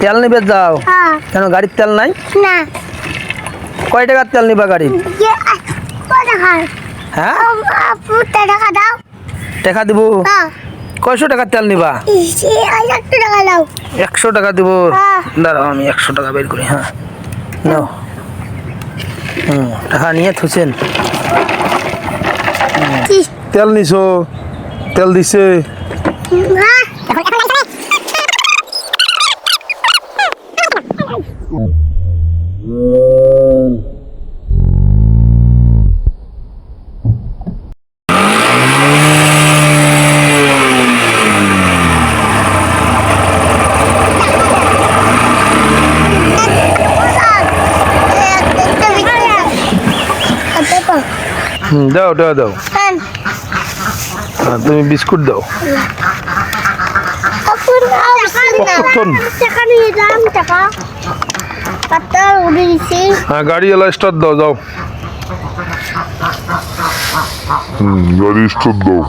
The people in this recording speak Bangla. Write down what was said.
তেল নিবে যাও কেন গাড়ির তেল নাই না কয় টাকার তেল নিবা গাড়ি হ্যাঁ টাকা দাও টাকা দিব কয়শো টাকার তেল নিবা টাকা দাও 100 টাকা দিব দাঁড়াও আমি 100 টাকা বের করি হ্যাঁ নাও টাকা নিয়ে থুছেন তেল নিছো তেল দিছে দাও দাও দাও তুমি বিস্কুট দাও গাড়ি এলা স্টার্ট দাও যাও গাড়ি স্টার্ট দাও